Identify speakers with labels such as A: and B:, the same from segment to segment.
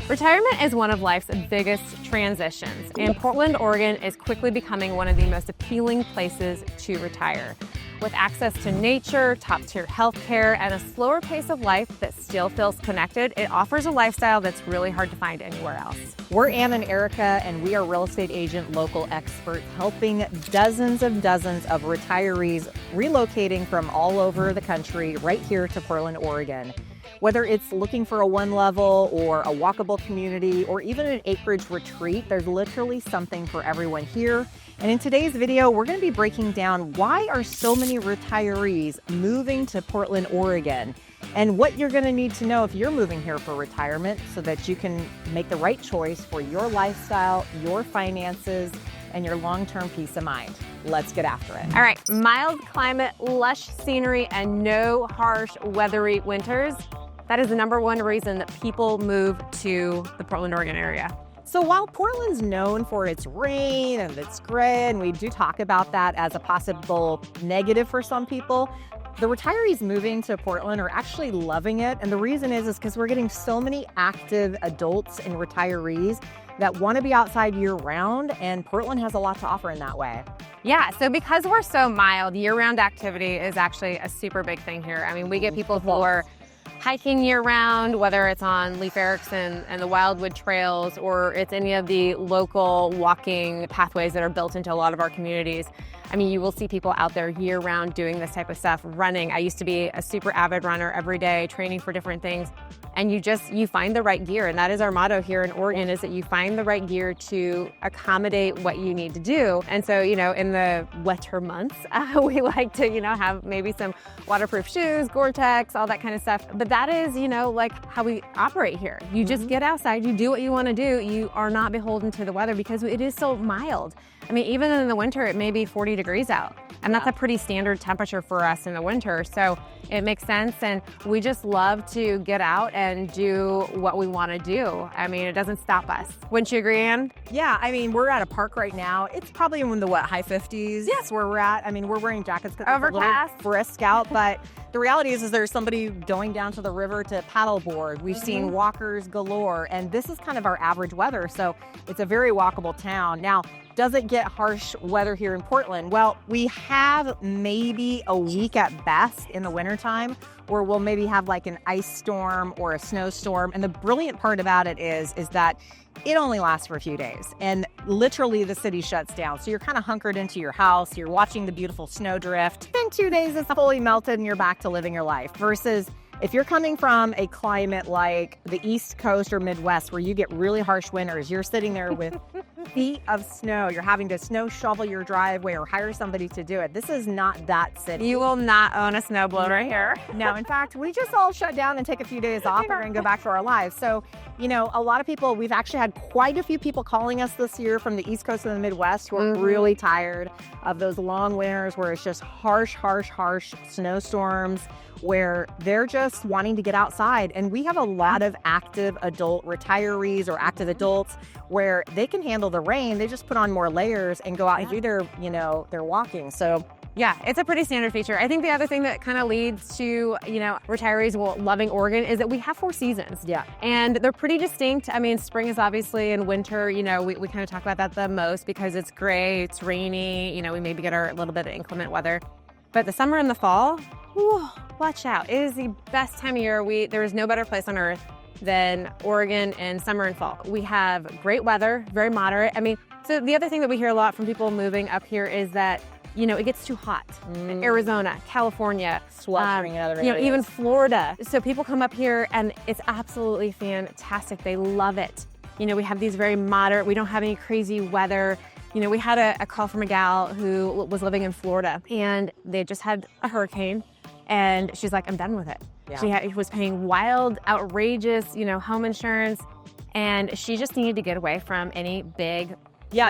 A: Retirement is one of life's biggest transitions, and Portland, Oregon is quickly becoming one of the most appealing places to retire. With access to nature, top-tier healthcare, and a slower pace of life that still feels connected, it offers a lifestyle that's really hard to find anywhere else.
B: We're Ann and Erica, and we are real estate agent local experts helping dozens of retirees relocating from all over the country right here to Portland, Oregon. Whether it's looking for a one-level or a walkable community or even an acreage retreat, there's literally something for everyone here. And in today's video, we're going to be breaking down why are so many retirees moving to Portland, Oregon, and what you're going to need to know if you're moving here for retirement so that you can make the right choice for your lifestyle, your finances, and your long-term peace of mind. Let's get after it.
A: All right, mild climate, lush scenery, and no harsh, weathery winters. That is the #1 reason that people move to the Portland, Oregon area.
B: So while Portland's known for its rain and its gray, and we do talk about that as a possible negative for some people, the retirees moving to Portland are actually loving it. And the reason is because we're getting so many active adults and retirees that want to be outside year round, and Portland has a lot to offer in that way.
A: Yeah, so because we're so mild, year-round activity is actually a super big thing here. I mean, we get people who are hiking year-round, whether it's on Leif Erikson and the Wildwood trails, or it's any of the local walking pathways that are built into a lot of our communities. I mean, you will see people out there year-round doing this type of stuff, running. I used to be a super avid runner every day, training for different things. And you find the right gear. And that is our motto here in Oregon, is that you find the right gear to accommodate what you need to do. And so, in the wetter months, we like to, have maybe some waterproof shoes, Gore-Tex, all that kind of stuff. But that is, like how we operate here. You just get outside, you do what you want to do. You are not beholden to the weather because it is so mild. I mean, even in the winter, it may be 40 degrees out. And that's a pretty standard temperature for us in the winter. So it makes sense. And we just love to get out and do what we want to do. I mean, it doesn't stop us. Wouldn't you agree, Ann?
B: Yeah, I mean, we're at a park right now. It's probably in the, high 50s? Yes, where we're at. I mean, we're wearing jackets because it's a little brisk out, but the reality is there's somebody going down to the river to paddleboard. We've seen walkers galore, and this is kind of our average weather, so it's a very walkable town. Now, does it get harsh weather here in Portland? Well, we have maybe a week at best in the wintertime where we'll maybe have like an ice storm or a snowstorm. And the brilliant part about it is that it only lasts for a few days, and literally the city shuts down. So you're kind of hunkered into your house, you're watching the beautiful snow drift. In 2 days, it's fully melted and you're back to living your life. Versus if you're coming from a climate like the East Coast or Midwest where you get really harsh winters, you're sitting there with feet of snow. You're having to snow shovel your driveway or hire somebody to do it. This is not that city.
A: You will not own a snowblower here.
B: No, in fact, we just all shut down and take a few days off and go back to our lives. So, a lot of people, we've actually had quite a few people calling us this year from the East Coast and the Midwest who are really tired of those long winters where it's just harsh snowstorms, where they're just wanting to get outside. And we have a lot of active adult retirees or active adults where they can handle the rain. They just put on more layers and go out and do their walking. So
A: yeah, it's a pretty standard feature. I think the other thing that kind of leads to, retirees loving Oregon is that we have 4 seasons.
B: Yeah.
A: And they're pretty distinct. I mean, spring is obviously, and winter, we kind of talk about that the most because it's gray, it's rainy, we maybe get our little bit of inclement weather. But the summer and the fall, whew, watch out. It is the best time of year. There is no better place on earth than Oregon in summer and fall. We have great weather, very moderate. I mean, so the other thing that we hear a lot from people moving up here is that it gets too hot. Arizona, California,
B: sweltering in other areas.
A: Even Florida. So people come up here and it's absolutely fantastic. They love it. We have these very moderate, we don't have any crazy weather. We had a call from a gal who was living in Florida and they just had a hurricane and she's like, I'm done with it. Yeah. She was paying wild, outrageous, home insurance, and she just needed to get away from any big,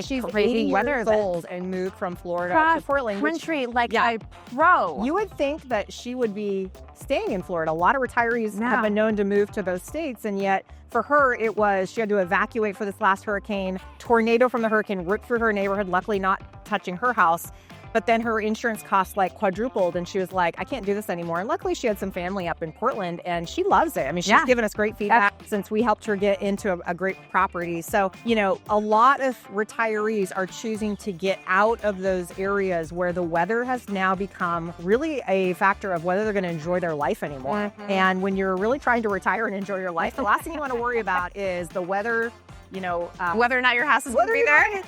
B: she's
A: crazy
B: 80
A: weather
B: years old and moved from Florida to Portland.
A: Country a pro.
B: You would think that she would be staying in Florida. A lot of retirees have been known to move to those states, and yet for her, she had to evacuate for this last hurricane. Tornado from the hurricane ripped through her neighborhood, luckily not touching her house. But then her insurance costs like quadrupled, and she was like, I can't do this anymore. And luckily she had some family up in Portland, and she loves it. I mean, she's given us great feedback since we helped her get into a great property. So, you know, a lot of retirees are choosing to get out of those areas where the weather has now become really a factor of whether they're going to enjoy their life anymore. And when you're really trying to retire and enjoy your life, the last thing you want to worry about is the weather, you know.
A: Whether or not your house is going to be there.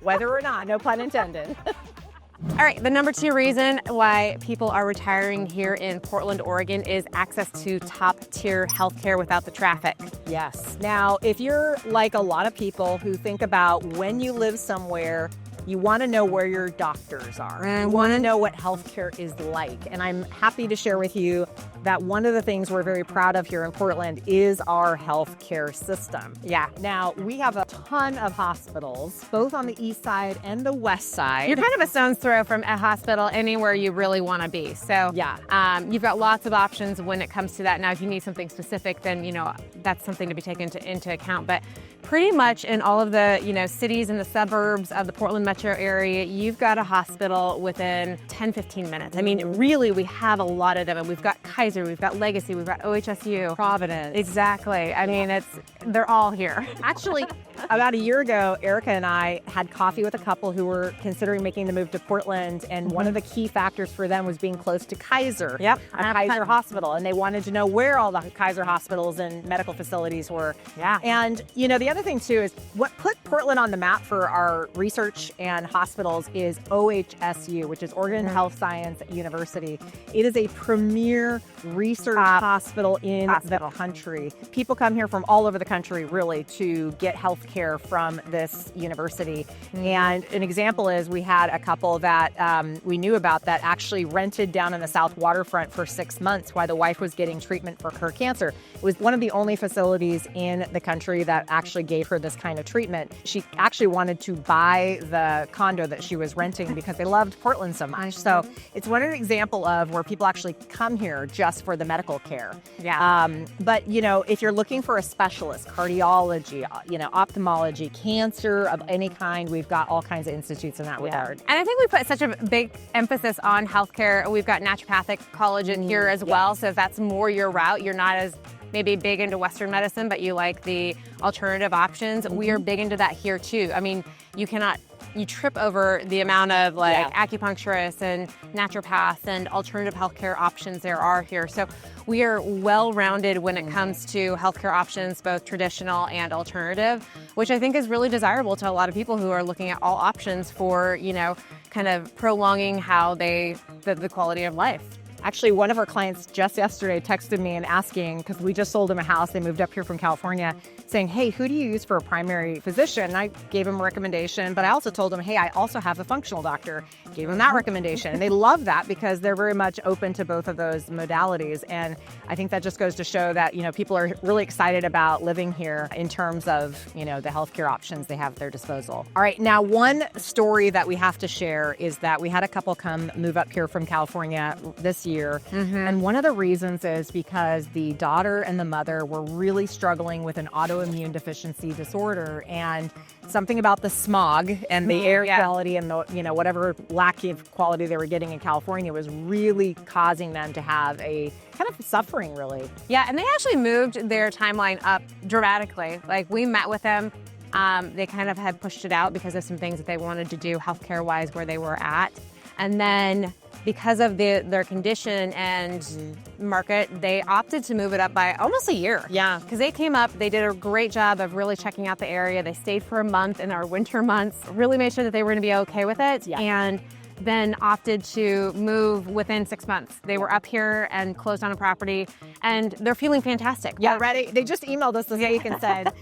B: Whether or not, no pun intended.
A: All right, the number 2 reason why people are retiring here in Portland, Oregon is access to top-tier healthcare without the traffic.
B: Yes. Now, if you're like a lot of people who think about when you live somewhere, you want to know where your doctors are. You want to know what healthcare is like. And I'm happy to share with you that one of the things we're very proud of here in Portland is our healthcare system.
A: Yeah.
B: Now, we have a ton of hospitals, both on the east side and the west side.
A: You're kind of a stone's throw from a hospital anywhere you really want to be. So you've got lots of options when it comes to that. Now, if you need something specific, then, you know, that's something to be taken into account. But pretty much in all of the, you know, cities and the suburbs of the Portland metro area, you've got a hospital within 10, 15 minutes. I mean, really, we have a lot of them. And we've got Kaiser, we've got Legacy, we've got OHSU.
B: Providence.
A: Exactly. I mean, they're all here.
B: Actually, about a year ago, Erica and I had coffee with a couple who were considering making the move to Portland. And one of the key factors for them was being close to Kaiser.
A: Yep.
B: A Kaiser hospital. And they wanted to know where all the Kaiser hospitals and medical facilities were.
A: Yeah.
B: And, you know, the other thing, too, is what put Portland on the map for our research and hospitals is OHSU, which is Oregon Health Science University. It is a premier research hospital in the country. People come here from all over the country, really, to get health care from this university. And an example is we had a couple that we knew about that actually rented down in the South Waterfront for 6 months while the wife was getting treatment for her cancer. It was one of the only facilities in the country that actually gave her this kind of treatment. She actually wanted to buy the condo that she was renting because they loved Portland so much. So it's one example of where people actually come here just for the medical care.
A: Yeah.
B: But, you know, if you're looking for a specialist, cardiology, you know, ophthalmology, cancer of any kind, we've got all kinds of institutes in that regard.
A: And I think we put such a big emphasis on healthcare. We've got naturopathic college in here as well. So if that's more your route, you're not as maybe big into Western medicine, but you like the alternative options. We are big into that here too. I mean, you trip over the amount of acupuncturists and naturopaths and alternative healthcare options there are here. So we are well-rounded when it comes to healthcare options, both traditional and alternative, which I think is really desirable to a lot of people who are looking at all options for, you know, kind of prolonging how the quality of life.
B: Actually, one of our clients just yesterday texted me and asking, because we just sold him a house, they moved up here from California, saying, hey, who do you use for a primary physician? And I gave him a recommendation, but I also told him, hey, I also have a functional doctor. Gave him that recommendation. And they love that because they're very much open to both of those modalities. And I think that just goes to show that, you know, people are really excited about living here in terms of, you know, the healthcare options they have at their disposal. All right, now one story that we have to share is that we had a couple move up here from California this year. And one of the reasons is because the daughter and the mother were really struggling with an autoimmune deficiency disorder, and something about the smog and the air quality and the, you know, whatever lack of quality they were getting in California was really causing them to have a kind of suffering, really.
A: Yeah, and they actually moved their timeline up dramatically. Like, we met with them. They kind of had pushed it out because of some things that they wanted to do healthcare-wise where they were at. And then because of their condition and market, they opted to move it up by almost a year.
B: Yeah.
A: Because they came up, they did a great job of really checking out the area. They stayed for a month in our winter months, really made sure that they were going to be okay with it. Yeah. And then opted to move within 6 months. They were up here and closed on a property, and they're feeling fantastic already.
B: They just emailed us this week and said,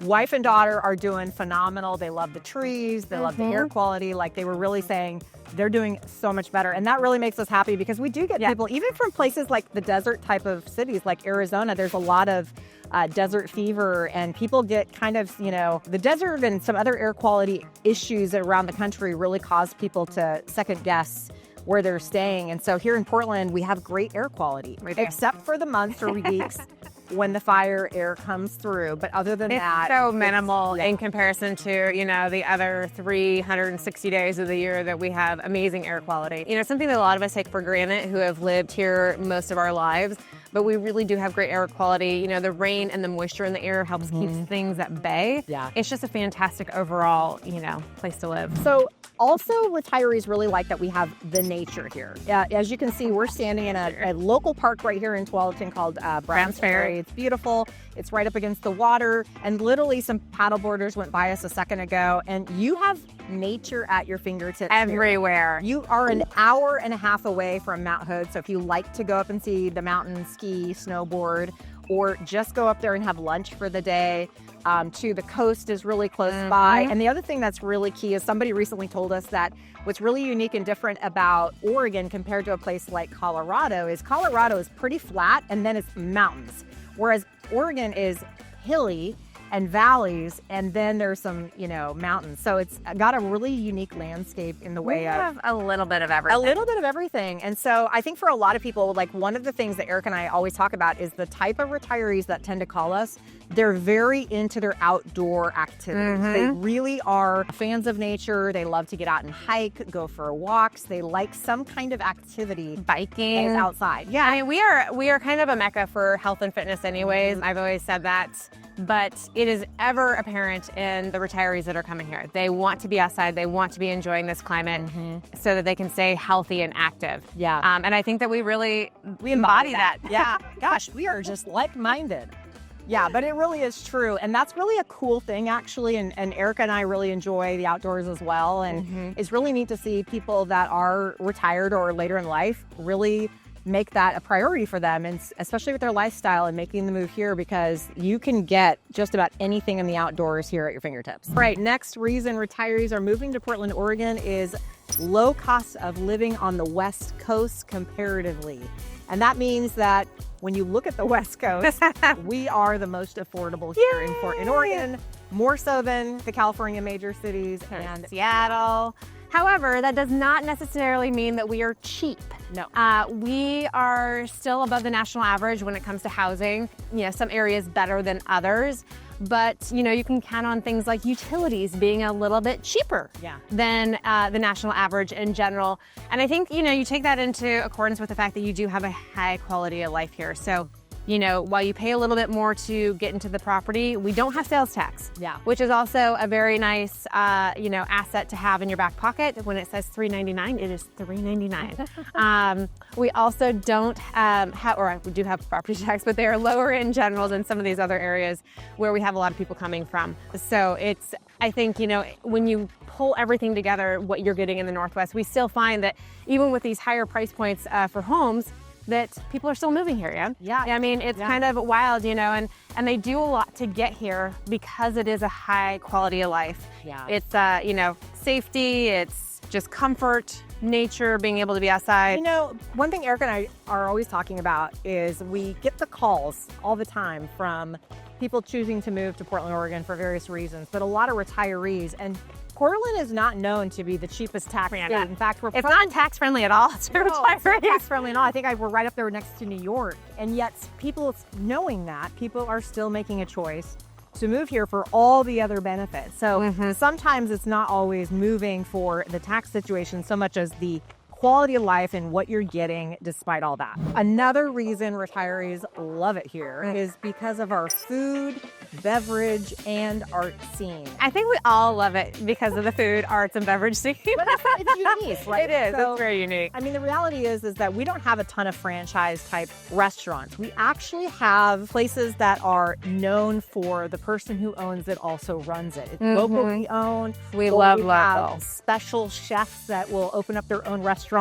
B: wife and daughter are doing phenomenal. They love the trees. They love the air quality. Like, they were really saying they're doing so much better. And that really makes us happy because we do get people, even from places like the desert type of cities like Arizona, there's a lot of desert fever, and people get kind of, you know, the desert and some other air quality issues around the country really cause people to second guess where they're staying. And so here in Portland, we have great air quality, except for the months or weeks when the fire air comes through. But other than that,
A: it's so minimal in comparison to, you know, the other 360 days of the year that we have amazing air quality. You know, something that a lot of us take for granted who have lived here most of our lives, but we really do have great air quality. You know, the rain and the moisture in the air helps keep things at bay.
B: Yeah.
A: It's just a fantastic overall, you know, place to live.
B: So also retirees really like that we have the nature here. As you can see, we're standing in a local park right here in Tualatin called Browns Ferry. It's beautiful. It's right up against the water, and literally some paddleboarders went by us a second ago, and you have nature at your fingertips
A: everywhere.
B: Here. You are an hour and a half away from Mount Hood, so if you like to go up and see the mountain, ski, snowboard, or just go up there and have lunch for the day, to the coast is really close by. And the other thing that's really key is somebody recently told us that what's really unique and different about Oregon compared to a place like Colorado is pretty flat and then it's mountains, whereas Oregon is hilly and valleys, and then there's some, you know, mountains. So it's got a really unique landscape in the way of
A: have a little bit of everything.
B: A little bit of everything. And so I think for a lot of people, like one of the things that Eric and I always talk about is the type of retirees that tend to call us. They're very into their outdoor activities. They really are fans of nature. They love to get out and hike, go for walks. They like some kind of activity.
A: Biking.
B: Outside.
A: Yeah, I mean, we are kind of a mecca for health and fitness anyways. I've always said that. But it is ever apparent in the retirees that are coming here. They want to be outside. They want to be enjoying this climate so that they can stay healthy and active.
B: Yeah.
A: And I think that we embody that.
B: Yeah. Gosh, we are just like-minded. Yeah, but it really is true. And that's really a cool thing, actually. And Erica and I really enjoy the outdoors as well. And it's really neat to see people that are retired or later in life really make that a priority for them, and especially with their lifestyle and making the move here, because you can get just about anything in the outdoors here at your fingertips. All right, next reason retirees are moving to Portland, Oregon is low cost of living on the West Coast comparatively. And that means that when you look at the West Coast, we are the most affordable here in Portland, Oregon, more so than the California major cities and
A: Seattle. However, that does not necessarily mean that we are cheap.
B: No.
A: We are still above the national average when it comes to housing. You know, some areas better than others, but you know, you can count on things like utilities being a little bit cheaper than the national average in general. And I think, you know, you take that into accordance with the fact that you do have a high quality of life here. So, you know, while you pay a little bit more to get into the property, we don't have sales tax, which is also a very nice, you know, asset to have in your back pocket. When it says $3.99, it is $3.99. We also don't we do have property tax, but they are lower in general than some of these other areas where we have a lot of people coming from. So I think, you know, when you pull everything together, what you're getting in the Northwest, we still find that even with these higher price points for homes, that people are still moving here, I mean, it's kind of wild, you know, and they do a lot to get here because it is a high quality of life. It's, you know, safety, it's just comfort, nature, being able to be outside.
B: You know, one thing Eric and I are always talking about is we get the calls all the time from people choosing to move to Portland, Oregon for various reasons, but a lot of retirees. And Portland is not known to be the cheapest tax state. In fact,
A: it's not tax friendly at all. It's
B: not tax friendly at all. I think we're right up there next to New York. And yet people, knowing that, people are still making a choice to move here for all the other benefits. So sometimes it's not always moving for the tax situation so much as the quality of life and what you're getting despite all that. Another reason retirees love it here is because of our food, beverage, and art scene.
A: I think we all love it because of the food, arts, and beverage scene.
B: But it's unique, right?
A: It is. It's very unique.
B: I mean, the reality is that we don't have a ton of franchise type restaurants. We actually have places that are known for the person who owns it also runs it. It's locally owned.
A: We love
B: local. Special chefs that will open up their own restaurants,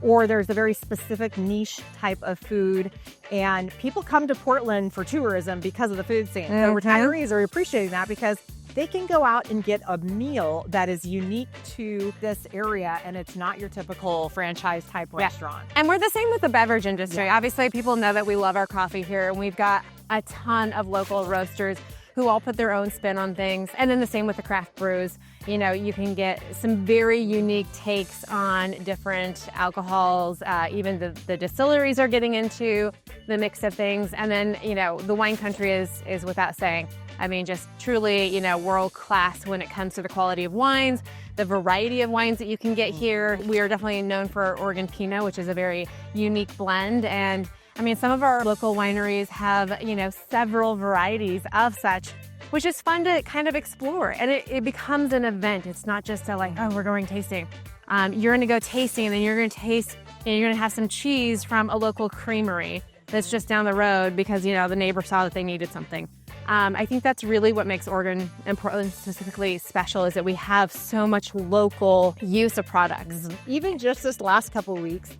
B: or there's a very specific niche type of food, and people come to Portland for tourism because of the food scene. So retirees are appreciating that because they can go out and get a meal that is unique to this area, and it's not your typical franchise type restaurant.
A: And we're the same with the beverage industry. Obviously, people know that we love our coffee here, and we've got a ton of local roasters who all put their own spin on things. And then the same with the craft brews. You know, you can get some very unique takes on different alcohols. Even the distilleries are getting into the mix of things. And then, you know, the wine country is without saying. I mean, just truly, you know, world class when it comes to the quality of wines, the variety of wines that you can get here. We are definitely known for our Oregon Pinot, which is a very unique blend. And I mean, some of our local wineries have, you know, several varieties of such, which is fun to kind of explore. And it becomes an event. It's not just a like, oh, we're going tasting. You're going to go tasting, and then you're going to taste, and you're going to have some cheese from a local creamery that's just down the road because, you know, the neighbor saw that they needed something. I think that's really what makes Oregon and Portland specifically special, is that we have so much local use of products.
B: Even just this last couple of weeks,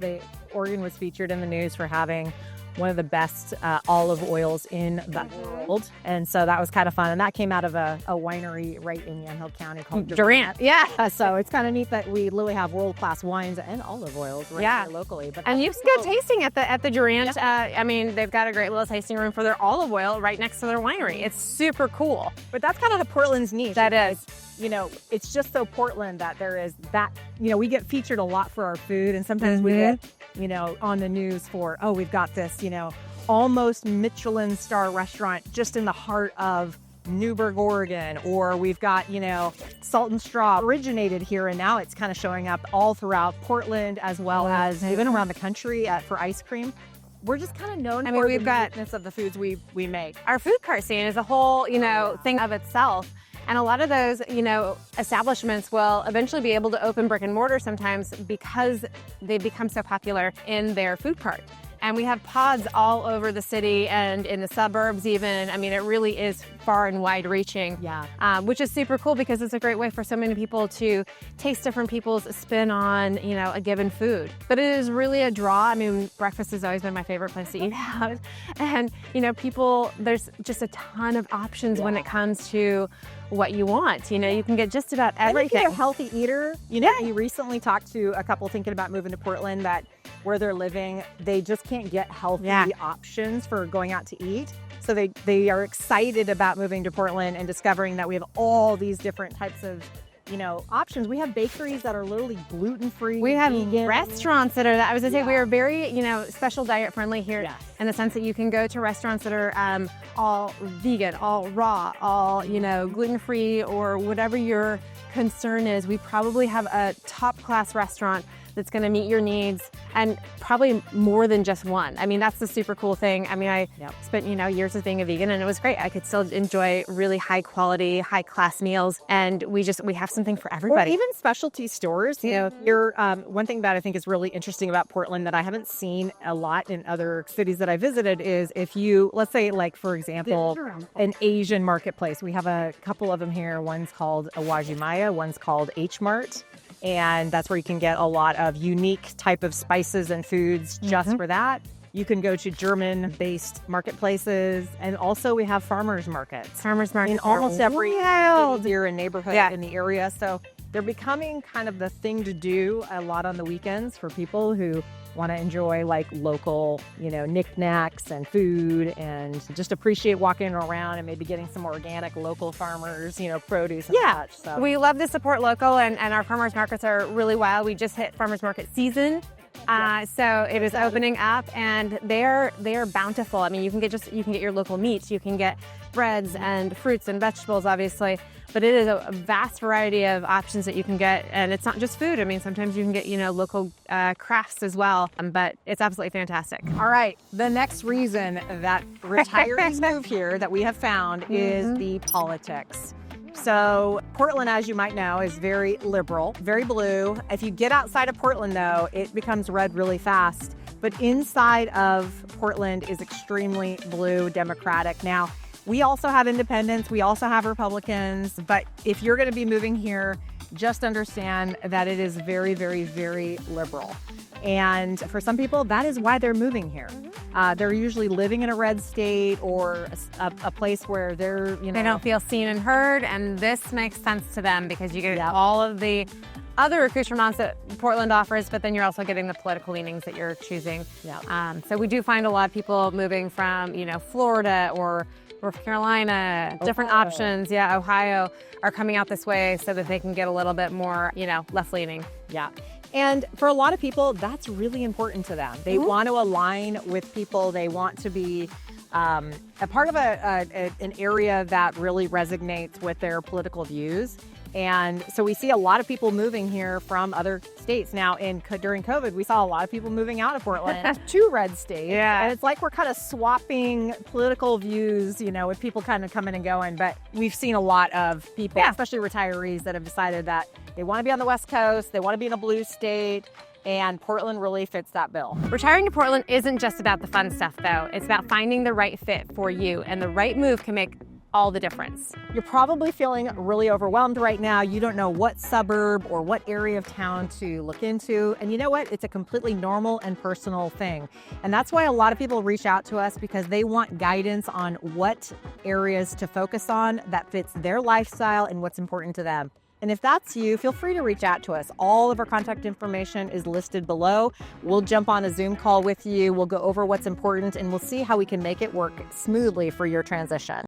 B: Oregon was featured in the news for having one of the best olive oils in the world. And so that was kind of fun. And that came out of a winery right in Yamhill County called
A: Durant. Yeah.
B: So it's kind of neat that we literally have world-class wines and olive oils right here locally. But
A: and you can go tasting at the Durant. Yeah. I mean, they've got a great little tasting room for their olive oil right next to their winery. It's super cool.
B: But that's kind of the Portland's niche.
A: That is.
B: You know, it's just so Portland that there is that, you know, we get featured a lot for our food, and sometimes we get, you know, on the news for, oh, we've got this, you know, almost Michelin star restaurant just in the heart of Newberg, Oregon, or we've got, you know, Salt and Straw originated here, and now it's kind of showing up all throughout Portland as well as even around the country for ice cream. We're just kind of known for the uniqueness of the foods we make.
A: Our food cart scene is a whole, you know, thing of itself. And a lot of those, you know, establishments will eventually be able to open brick and mortar sometimes because they've become so popular in their food cart. And we have pods all over the city and in the suburbs even. I mean, it really is far and wide reaching, which is super cool because it's a great way for so many people to taste different people's spin on, you know, a given food. But it is really a draw. I mean, breakfast has always been my favorite place to eat out. And, you know, there's just a ton of options when it comes to what you want. You know, you can get just about everything.
B: If you're a healthy eater, you know, you recently talked to a couple thinking about moving to Portland that where they're living, they just can't get healthy options for going out to eat. So they are excited about moving to Portland and discovering that we have all these different types of, you know, options. We have bakeries that are literally gluten-free.
A: We have restaurants that are, I was gonna say, we are very, you know, special diet friendly here in the sense that you can go to restaurants that are all vegan, all raw, all, you know, gluten-free, or whatever your concern is. We probably have a top class restaurant that's going to meet your needs, and probably more than just one. I mean, that's the super cool thing. I mean, I spent, you know, years of being a vegan, and it was great. I could still enjoy really high quality, high class meals, and we have something for everybody.
B: Or even specialty stores. You know, you're, one thing that I think is really interesting about Portland that I haven't seen a lot in other cities that I visited is if you, let's say, like, for example, an Asian marketplace. We have a couple of them here. One's called Awajimaya, one's called H Mart. And that's where you can get a lot of unique type of spices and foods just for that. You can go to German-based marketplaces, and also we have farmers markets.
A: Farmers markets
B: in almost every here and neighborhood in the area. So they're becoming kind of the thing to do a lot on the weekends for people who want to enjoy like local, you know, knickknacks and food, and just appreciate walking around and maybe getting some organic local farmers, you know, produce and such. So
A: we love to support local, and our farmers markets are really wild. We just hit farmers market season. So it is opening up, and they are bountiful. I mean, you can get your local meats, you can get breads and fruits and vegetables, obviously, but it is a vast variety of options that you can get, and it's not just food. I mean, sometimes you can get, you know, local crafts as well, but it's absolutely fantastic.
B: All right, the next reason that retirees move here that we have found is the politics. So Portland, as you might know, is very liberal, very blue. If you get outside of Portland, though, it becomes red really fast. But inside of Portland is extremely blue, Democratic. Now, we also have independents, we also have Republicans, but if you're going to be moving here, just understand that it is very, very, very liberal. And for some people, that is why they're moving here. They're usually living in a red state or a place where they're, you know,
A: they don't feel seen and heard, and this makes sense to them because you get all of the other accoutrements that Portland offers, but then you're also getting the political leanings that you're choosing. So we do find a lot of people moving from, you know, Florida or North Carolina, different options. Yeah, Ohio are coming out this way so that they can get a little bit more, left leaning.
B: Yeah. And for a lot of people, that's really important to them. They want to align with people. They want to be a part of an area that really resonates with their political views. And so we see a lot of people moving here from other states. Now, during COVID, we saw a lot of people moving out of Portland to red states.
A: Yeah.
B: And it's like we're kind of swapping political views, with people kind of coming and going. But we've seen a lot of people, especially retirees, that have decided that they want to be on the West Coast, they want to be in a blue state, and Portland really fits that bill.
A: Retiring to Portland isn't just about the fun stuff, though. It's about finding the right fit for you, and the right move can make all the difference.
B: You're probably feeling really overwhelmed right now. You don't know what suburb or what area of town to look into. And you know what? It's a completely normal and personal thing. And that's why a lot of people reach out to us, because they want guidance on what areas to focus on that fits their lifestyle and what's important to them. And if that's you, feel free to reach out to us. All of our contact information is listed below. We'll jump on a Zoom call with you. We'll go over what's important, and we'll see how we can make it work smoothly for your transition.